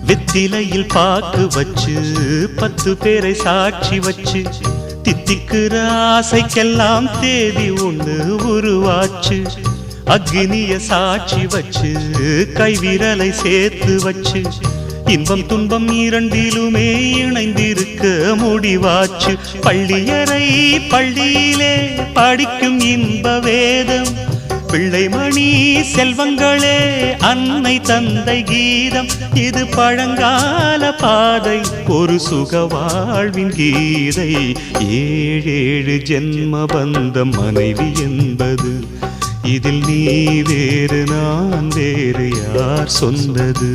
வெத்திலையில் பாக்கு வச்சு 10 பேரை சாட்சி வச்சு தித்திக்கிற ஆசைக்கெல்லாம் தேதி ஒண்ணு உருவாச்சு. அக்னிய சாட்சி வச்சு கைவிரலை சேர்த்து வச்சு இன்பம் துன்பம் இரண்டிலுமே இணைந்திருக்க முடிவாச்சு. பள்ளியறை பள்ளியிலே படிக்கும் இன்ப வேதம் பிள்ளைமணி செல்வங்களே அன்னை தந்தை கீதம். இது பழங்கால பாதை ஒரு சுக வாழ்வின் கீதை. 7 ஜென்ம பந்தம் மனைவி என்பது இதில் நீ வேறு நான் வேறு யார் சொன்னது?